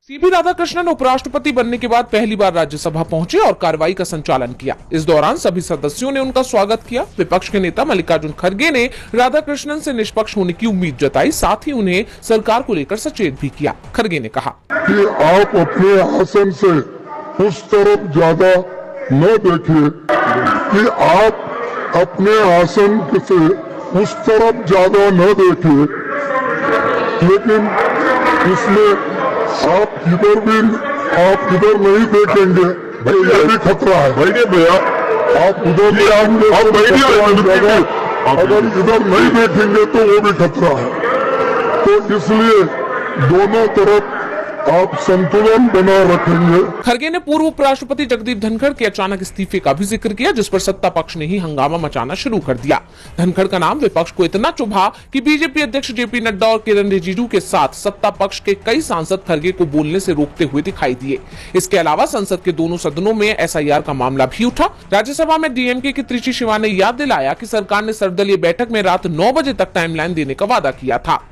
CP Radhakrishnan उपराष्ट्रपति बनने के बाद पहली बार राज्यसभा पहुंचे और कार्रवाई का संचालन किया। इस दौरान सभी सदस्यों ने उनका स्वागत किया। विपक्ष के नेता मल्लिकार्जुन खड़गे ने राधाकृष्णन से निष्पक्ष होने की उम्मीद जताई, साथ ही उन्हें सरकार को लेकर सचेत भी किया। खड़गे ने कहा कि आप अपने आसन से उस तरफ ज्यादा न देखिए, कि आप अपने आसन से उस तरफ ज्यादा न देखिए, लेकिन इसमें आप इधर नहीं देखेंगे तो ये भी खतरा है। भैया आप उधर अगर इधर नहीं देखेंगे तो वो भी खतरा है। तो इसलिए दोनों तरफ आप संतुलन बना रखेंगे। खड़गे ने पूर्व उपराष्ट्रपति जगदीप धनखड़ के अचानक इस्तीफे का भी जिक्र किया, जिस पर सत्ता पक्ष ने ही हंगामा मचाना शुरू कर दिया। धनखड़ का नाम विपक्ष को इतना चुभा कि बीजेपी अध्यक्ष जेपी नड्डा और किरण रिजिजू के साथ सत्ता पक्ष के कई सांसद खड़गे को बोलने से रोकते हुए दिखाई दिए। इसके अलावा संसद के दोनों सदनों में एसआईआर का मामला भी उठा। राज्यसभा में डीएमके की त्रिची शिवा ने याद दिलाया कि सरकार ने सर्वदलीय बैठक में रात 9 बजे तक टाइमलाइन देने का वादा किया था,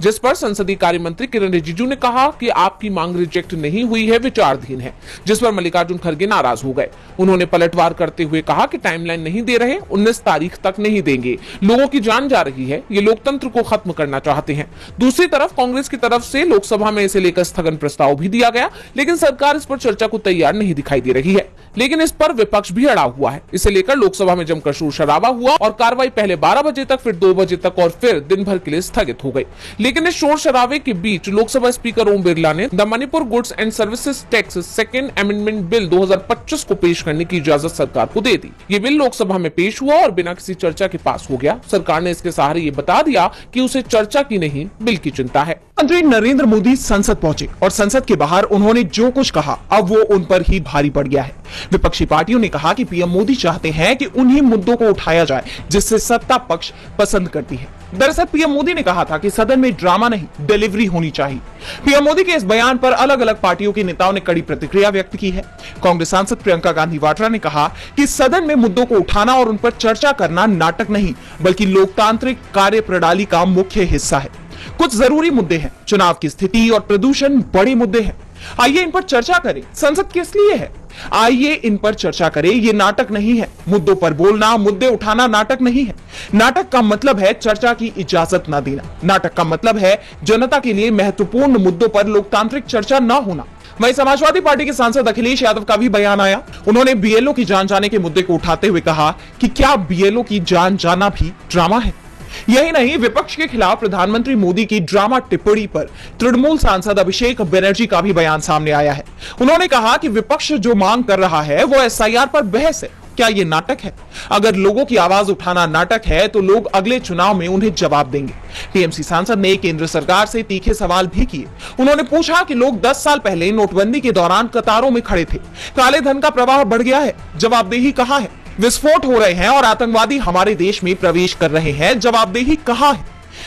जिस पर संसदीय कार्य मंत्री किरण रिजिजू ने कहा कि आपकी मांग रिजेक्ट नहीं हुई है, विचाराधीन है, जिस पर मल्लिकार्जुन खड़गे नाराज हो गए। उन्होंने पलटवार करते हुए कहा कि टाइमलाइन नहीं दे रहे, 19 तारीख तक नहीं देंगे, लोगों की जान जा रही है, ये लोकतंत्र को खत्म करना चाहते हैं। दूसरी तरफ कांग्रेस की तरफ से लोकसभा में इसे लेकर स्थगन प्रस्ताव भी दिया गया, लेकिन सरकार इस पर चर्चा को तैयार नहीं दिखाई दे रही है। लेकिन इस पर विपक्ष भी अड़ा हुआ है। इसे लेकर लोकसभा में जमकर शोर शराबा हुआ और कार्रवाई पहले 12 बजे तक, फिर 2 बजे तक और फिर दिन भर के लिए स्थगित हो गई। लेकिन इस शोर शराबे के बीच लोकसभा स्पीकर ओम बिरला ने the Manipur goods and services tax second amendment bill 2025 को पेश करने की इजाजत सरकार को दे दी। ये बिल लोकसभा में पेश हुआ और बिना किसी चर्चा के पास हो गया। सरकार ने इसके सहारे ये बता दिया कि उसे चर्चा की नहीं, बिल की चिंता है। प्रधानमंत्री नरेंद्र मोदी संसद पहुंचे और संसद के बाहर उन्होंने जो कुछ कहा अब वो उन पर ही भारी पड़ गया है। विपक्षी पार्टियों ने कहा कि पीएम मोदी चाहते हैं कि उन्हीं मुद्दों को उठाया जाए जिससे सत्ता पक्ष पसंद करती है। दरअसल पीएम मोदी ने कहा था कि सदन में ड्रामा नहीं, डिलीवरी होनी चाहिए। पीएम मोदी के इस बयान पर अलग अलग पार्टियों के नेताओं ने कड़ी प्रतिक्रिया व्यक्त की है। कांग्रेस सांसद प्रियंका गांधी वाड्रा ने कहा कि सदन में मुद्दों को उठाना और उन पर चर्चा करना नाटक नहीं, बल्कि लोकतांत्रिक कार्यप्रणाली का मुख्य हिस्सा है। कुछ जरूरी मुद्दे हैं, चुनाव की स्थिति और प्रदूषण बड़े मुद्दे हैं, आइए इन पर चर्चा करें। संसद किस लिए है, आइए इन पर चर्चा करें। ये नाटक नहीं है। मुद्दों पर बोलना, मुद्दे उठाना नाटक नहीं है। नाटक का मतलब है चर्चा की इजाजत ना देना। नाटक का मतलब है जनता के लिए महत्वपूर्ण मुद्दों पर लोकतांत्रिक चर्चा ना होना। वहीं समाजवादी पार्टी के सांसद अखिलेश यादव का भी बयान आया। उन्होंने बीएलओ की जान जाने के मुद्दे को उठाते हुए कहा कि क्या बीएलओ की जान जाना भी ड्रामा है। यही नहीं, विपक्ष के खिलाफ प्रधानमंत्री मोदी की ड्रामा टिप्पणी पर तृणमूल सांसद अभिषेक बनर्जी का भी बयान सामने आया है। उन्होंने कहा कि विपक्ष जो मांग कर रहा है वो एसआईआर पर बहस है। क्या ये नाटक है? अगर लोगों की आवाज उठाना नाटक है तो लोग अगले चुनाव में उन्हें जवाब देंगे। टीएमसी सांसद ने केंद्र सरकार से तीखे सवाल भी किए। उन्होंने पूछा कि लोग 10 साल पहले नोटबंदी के दौरान कतारों में खड़े थे, काले धन का प्रवाह बढ़ गया है, जवाबदेही कहां है? विस्फोट हो रहे हैं और आतंकवादी हमारे देश में प्रवेश कर रहे हैं, जवाबदेही कहां है?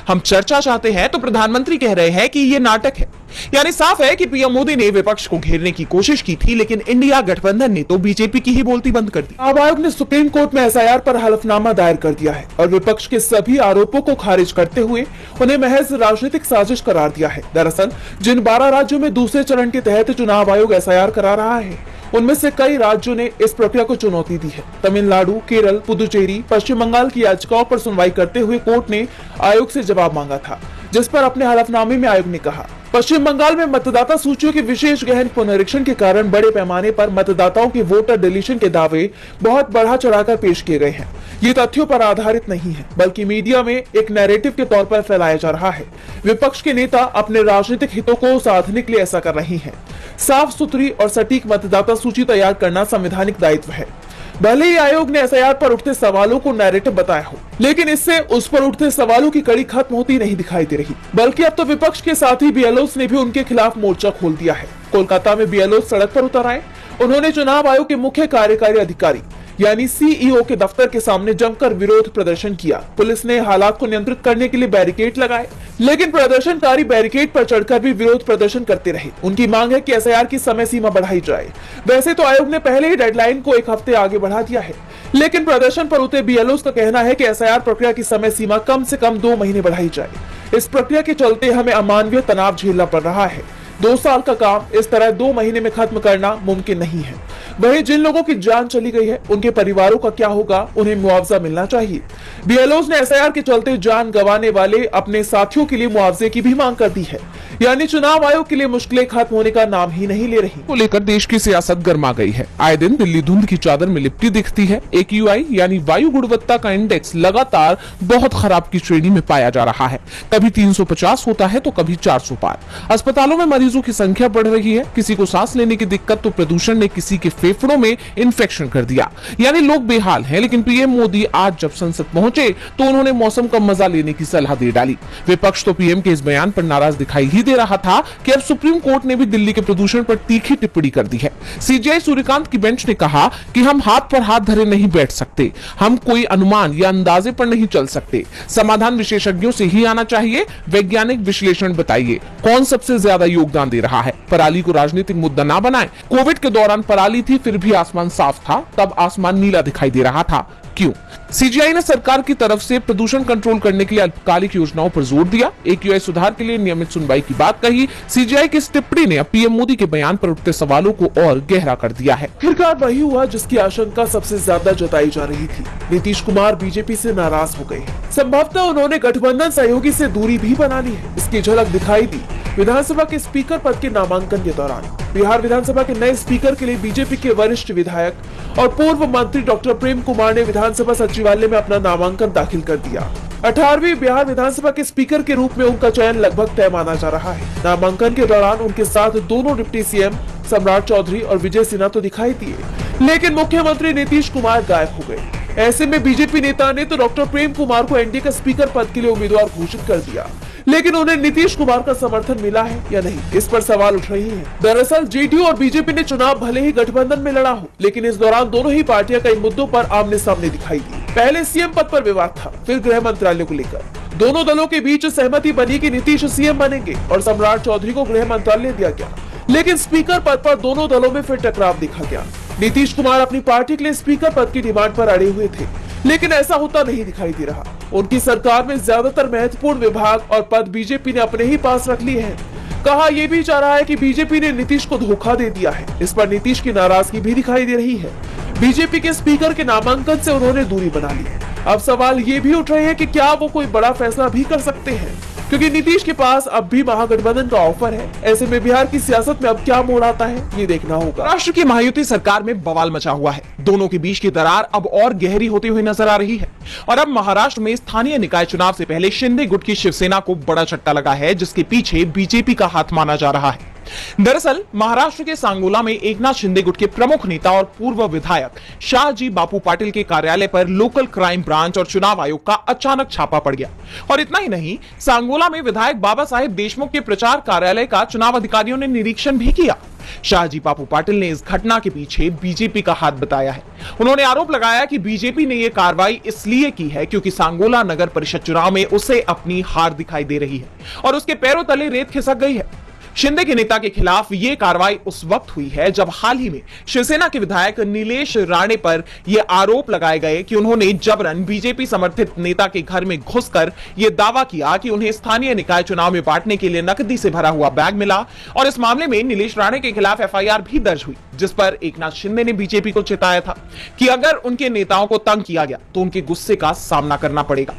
हम चर्चा चाहते हैं तो प्रधानमंत्री कह रहे हैं कि ये नाटक है। यानी साफ है कि पीएम मोदी ने विपक्ष को घेरने की कोशिश की थी, लेकिन इंडिया गठबंधन ने तो बीजेपी की ही बोलती बंद कर दी। चुनाव आयोग ने सुप्रीम कोर्ट में एसआईआर पर हलफनामा दायर कर दिया है और विपक्ष के सभी आरोपों को खारिज करते हुए उन्हें महज राजनीतिक साजिश करार दिया है। दरअसल जिन 12 राज्यों में दूसरे चरण के तहत चुनाव आयोग एसआईआर करा रहा है, उनमें से कई राज्यों ने इस प्रक्रिया को चुनौती दी है। तमिलनाडु, केरल, पुदुचेरी, पश्चिम बंगाल की याचिकाओं पर सुनवाई करते हुए कोर्ट ने आयोग से जवाब मांगा था, जिस पर अपने हलफनामे में आयोग ने कहा, पश्चिम बंगाल में मतदाता सूचियों के विशेष गहन पुनरीक्षण के कारण बड़े पैमाने पर मतदाताओं के वोटर डिलीशन के दावे बहुत बढ़ा चढ़ाकर पेश किए गए हैं। ये तथ्यों पर आधारित नहीं है, बल्कि मीडिया में एक नैरेटिव के तौर पर फैलाया जा रहा है। विपक्ष के नेता अपने राजनीतिक हितों को साधने के लिए ऐसा कर रहे हैं। साफ सुथरी और सटीक मतदाता सूची तैयार करना संवैधानिक दायित्व है। भले ही आयोग ने एसआईआर पर उठते सवालों को नैरेटिव बताया हो, लेकिन इससे उस पर उठते सवालों की कड़ी खत्म होती नहीं दिखाई दे रही, बल्कि अब तो विपक्ष के साथ ही बीएलओस ने भी उनके खिलाफ मोर्चा खोल दिया है। कोलकाता में बीएलओ सड़क पर उतर आए। उन्होंने चुनाव आयोग के मुख्य कार्यकारी अधिकारी यानी सीईओ के दफ्तर के सामने जमकर विरोध प्रदर्शन किया। पुलिस ने हालात को नियंत्रित करने के लिए बैरिकेड लगाए, लेकिन प्रदर्शनकारी बैरिकेड पर चढ़कर भी विरोध प्रदर्शन करते रहे। उनकी मांग है कि एसआईआर की समय सीमा बढ़ाई जाए। वैसे तो आयोग ने पहले ही डेडलाइन को 1 हफ्ते आगे बढ़ा दिया है, लेकिन प्रदर्शन पर उतरे बीएलओ का कहना है कि एसआईआर प्रक्रिया की समय सीमा कम से कम 2 महीने बढ़ाई जाए। इस प्रक्रिया के चलते हमें अमानवीय तनाव झेलना पड़ रहा है। 2 साल का काम इस तरह 2 महीने में खत्म करना मुमकिन नहीं है। वहीं जिन लोगों की जान चली गई है उनके परिवारों का क्या होगा, उन्हें मुआवजा मिलना चाहिए। बीएलओज ने एसआईआर के चलते जान गंवाने वाले अपने साथियों के लिए मुआवजे की भी मांग कर दी है। यानी चुनाव आयोग के लिए मुश्किलें खत्म होने का नाम ही नहीं ले रही। को लेकर देश की सियासत गर्मा गई है। आए दिन दिल्ली धुंध की चादर में लिपटी दिखती है। AQI यानी वायु गुणवत्ता का इंडेक्स लगातार बहुत खराब की श्रेणी में पाया जा रहा है। कभी 350 होता है तो कभी 400 पार। अस्पतालों में मरीजों की संख्या बढ़ रही है। किसी को सांस लेने की दिक्कत तो प्रदूषण ने किसी के फेफड़ों में इन्फेक्शन कर दिया। यानी लोग बेहाल हैं। लेकिन पीएम मोदी आज जब संसद पहुंचे तो उन्होंने मौसम का मजा लेने की सलाह दे डाली। विपक्ष तो पीएम के इस बयान पर नाराज दिखाई ही दे रहा था कि अब सुप्रीम कोर्ट ने भी दिल्ली के प्रदूषण पर तीखी टिप्पणी कर दी है। सीजेआई सूर्यकांत की बेंच ने कहा कि हम हाथ पर हाथ धरे नहीं बैठ सकते, हम कोई अनुमान या अंदाजे पर नहीं चल सकते। समाधान विशेषज्ञों से ही आना चाहिए। वैज्ञानिक विश्लेषण बताइए कौन सबसे ज्यादा योगदान दे रहा है। पराली को राजनीतिक मुद्दा ना बनाएं। कोविड के दौरान पराली थी फिर भी आसमान साफ था, तब आसमान नीला दिखाई दे रहा था, क्यों? सीजीआई ने सरकार की तरफ से प्रदूषण कंट्रोल करने के लिए अल्पकालिक योजनाओं पर जोर दिया। AQI सुधार के लिए नियमित सुनवाई की बात कही। सीजीआई की इस टिप्पणी ने पीएम मोदी के बयान पर उठते सवालों को और गहरा कर दिया है। आखिरकार वही हुआ जिसकी आशंका सबसे ज्यादा जताई जा रही थी। नीतीश कुमार बीजेपी से नाराज हो गए हैं। संभवतः उन्होंने गठबंधन सहयोगी से दूरी भी बना ली है। इसकी झलक दिखाई दी विधानसभा के स्पीकर पद के नामांकन के दौरान। बिहार विधानसभा के नए स्पीकर के लिए बीजेपी के वरिष्ठ विधायक और पूर्व मंत्री डॉक्टर प्रेम कुमार ने विधानसभा सचिवालय में अपना नामांकन दाखिल कर दिया। 18वीं बिहार विधानसभा के स्पीकर के रूप में उनका चयन लगभग तय माना जा रहा है। नामांकन के दौरान उनके साथ दोनों डिप्टी सीएम सम्राट चौधरी और विजय सिन्हा तो दिखाई दिए, लेकिन मुख्यमंत्री नीतीश कुमार गायब हो गए। ऐसे में बीजेपी नेता ने तो डॉक्टर प्रेम कुमार को एनडीए का स्पीकर पद के लिए उम्मीदवार घोषित कर दिया, लेकिन उन्हें नीतीश कुमार का समर्थन मिला है या नहीं, इस पर सवाल उठ रही है। दरअसल जेडीयू और बीजेपी ने चुनाव भले ही गठबंधन में लड़ा हो, लेकिन इस दौरान दोनों ही पार्टियां कई मुद्दों पर आमने सामने दिखाई दी। पहले सीएम पद पर विवाद था, फिर गृह मंत्रालय को लेकर दोनों दलों के बीच सहमति बनी कि नीतीश सीएम बनेंगे और सम्राट चौधरी को गृह मंत्रालय दिया गया। लेकिन स्पीकर पद पर दोनों दलों में फिर टकराव देखा गया। नीतीश कुमार अपनी पार्टी के लिए स्पीकर पद की डिमांड पर अड़े हुए थे, लेकिन ऐसा होता नहीं दिखाई दे रहा। उनकी सरकार में ज्यादातर महत्वपूर्ण विभाग और पद बीजेपी ने अपने ही पास रख लिए हैं। कहा यह भी जा रहा है कि बीजेपी ने नीतीश को धोखा दे दिया है। इस पर नीतीश की नाराजगी भी दिखाई दे रही है। बीजेपी के स्पीकर के नामांकन से उन्होंने दूरी बना ली। अब सवाल ये भी उठ रहे हैं कि क्या वो कोई बड़ा फैसला भी कर सकते हैं, क्योंकि नीतीश के पास अब भी महागठबंधन का ऑफर है। ऐसे में बिहार की सियासत में अब क्या मोड़ आता है, ये देखना होगा। राष्ट्र की महायुति सरकार में बवाल मचा हुआ है। दोनों के बीच की दरार अब और गहरी होती हुई नजर आ रही है और अब महाराष्ट्र में स्थानीय निकाय चुनाव से पहले शिंदे गुट की शिवसेना को बड़ा चट्टा लगा है, जिसके पीछे बीजेपी का हाथ माना जा रहा है। दरअसल महाराष्ट्र के सांगोला में एकनाथ शिंदे गुट के प्रमुख नेता और पूर्व विधायक शाहजी बापू पाटिल के कार्यालय पर लोकल क्राइम ब्रांच और चुनाव आयोग का अचानक छापा पड़ गया। और इतना ही नहीं, सांगोला में विधायक बाबा साहेब देशमुख के प्रचार कार्यालय का चुनाव अधिकारियों ने निरीक्षण भी किया। शाहजी बापू पाटिल ने इस घटना के पीछे बीजेपी का हाथ बताया है। उन्होंने आरोप लगाया कि बीजेपी ने यह कार्रवाई इसलिए की है क्योंकि सांगोला नगर परिषद चुनाव में उसे अपनी हार दिखाई दे रही है और उसके पैरों तले रेत खिसक गई है। शिंदे के नेता के खिलाफ यह कार्रवाई उस वक्त हुई है जब हाल ही में शिवसेना के विधायक नीलेश राणे पर यह आरोप लगाए गए कि उन्होंने जबरन बीजेपी समर्थित नेता के घर में घुसकर यह दावा किया कि उन्हें स्थानीय निकाय चुनाव में बांटने के लिए नकदी से भरा हुआ बैग मिला। और इस मामले में नीलेश राणे के खिलाफ एफआईआर भी दर्ज हुई, जिस पर एकनाथ शिंदे ने बीजेपी को चेताया था कि अगर उनके नेताओं को तंग किया गया तो उनके गुस्से का सामना करना पड़ेगा।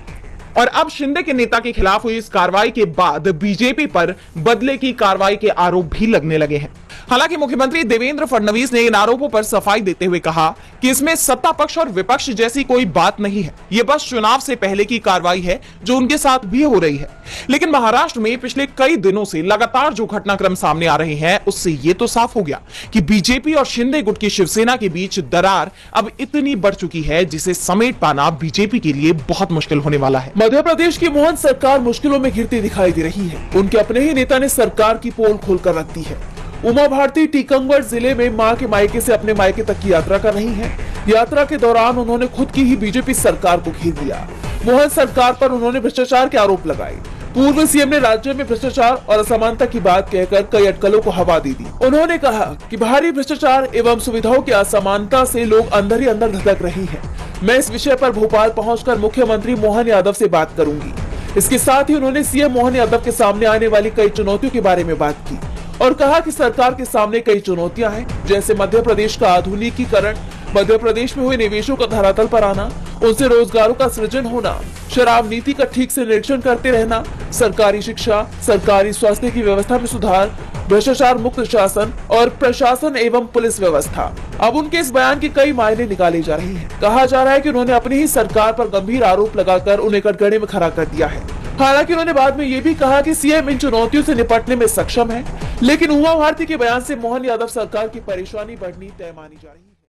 और अब शिंदे के नेता के खिलाफ हुई इस कार्रवाई के बाद बीजेपी पर बदले की कार्रवाई के आरोप भी लगने लगे हैं। हालांकि मुख्यमंत्री देवेंद्र फडणवीस ने इन आरोपों पर सफाई देते हुए कहा कि इसमें सत्ता पक्ष और विपक्ष जैसी कोई बात नहीं है, ये बस चुनाव से पहले की कार्रवाई है जो उनके साथ भी हो रही है। लेकिन महाराष्ट्र में पिछले कई दिनों से लगातार जो घटनाक्रम सामने आ रहे हैं उससे ये तो साफ हो गया कि बीजेपी और शिंदे गुट की शिवसेना के बीच दरार अब इतनी बढ़ चुकी है जिसे समेट पाना बीजेपी के लिए बहुत मुश्किल होने वाला है। मध्य प्रदेश की मोहन सरकार मुश्किलों में घिरती दिखाई दे रही है। उनके अपने ही नेता ने सरकार की पोल खोलकर रख दी है। उमा भारती टीकमगढ़ जिले में मां के मायके से अपने मायके तक की यात्रा कर रही हैं। यात्रा के दौरान उन्होंने खुद की ही बीजेपी सरकार को घेर लिया। मोहन सरकार पर उन्होंने भ्रष्टाचार के आरोप लगाए। पूर्व सीएम ने राज्य में भ्रष्टाचार और असमानता की बात कहकर कई अटकलों को हवा दे दी। उन्होंने कहा कि भारी भ्रष्टाचार एवं सुविधाओं की असमानता से लोग अंदर ही अंदर धधक रहे हैं। मैं इस विषय पर भोपाल पहुंचकर मुख्यमंत्री मोहन यादव से बात करूंगी। इसके साथ ही उन्होंने सीएम मोहन यादव के सामने आने वाली कई चुनौतियों के बारे में बात की। और कहा कि सरकार के सामने कई चुनौतियां हैं, जैसे मध्य प्रदेश का आधुनिकीकरण, मध्य प्रदेश में हुए निवेशों का धरातल पर आना, उनसे रोजगारों का सृजन होना, शराब नीति का ठीक से निरीक्षण करते रहना, सरकारी शिक्षा, सरकारी स्वास्थ्य की व्यवस्था में सुधार, भ्रष्टाचार मुक्त शासन और प्रशासन एवं पुलिस व्यवस्था। अब उनके इस बयान के कई मायने निकाले जा रहे हैं। कहा जा रहा है कि उन्होंने अपनी ही सरकार पर गंभीर आरोप लगाकर उन्हें कटघरे में खड़ा कर दिया है। हालांकि उन्होंने बाद में ये भी कहा कि सीएम इन चुनौतियों से निपटने में सक्षम है, लेकिन उमा भारती के बयान से मोहन यादव सरकार की परेशानी बढ़नी तय मानी जा रही है।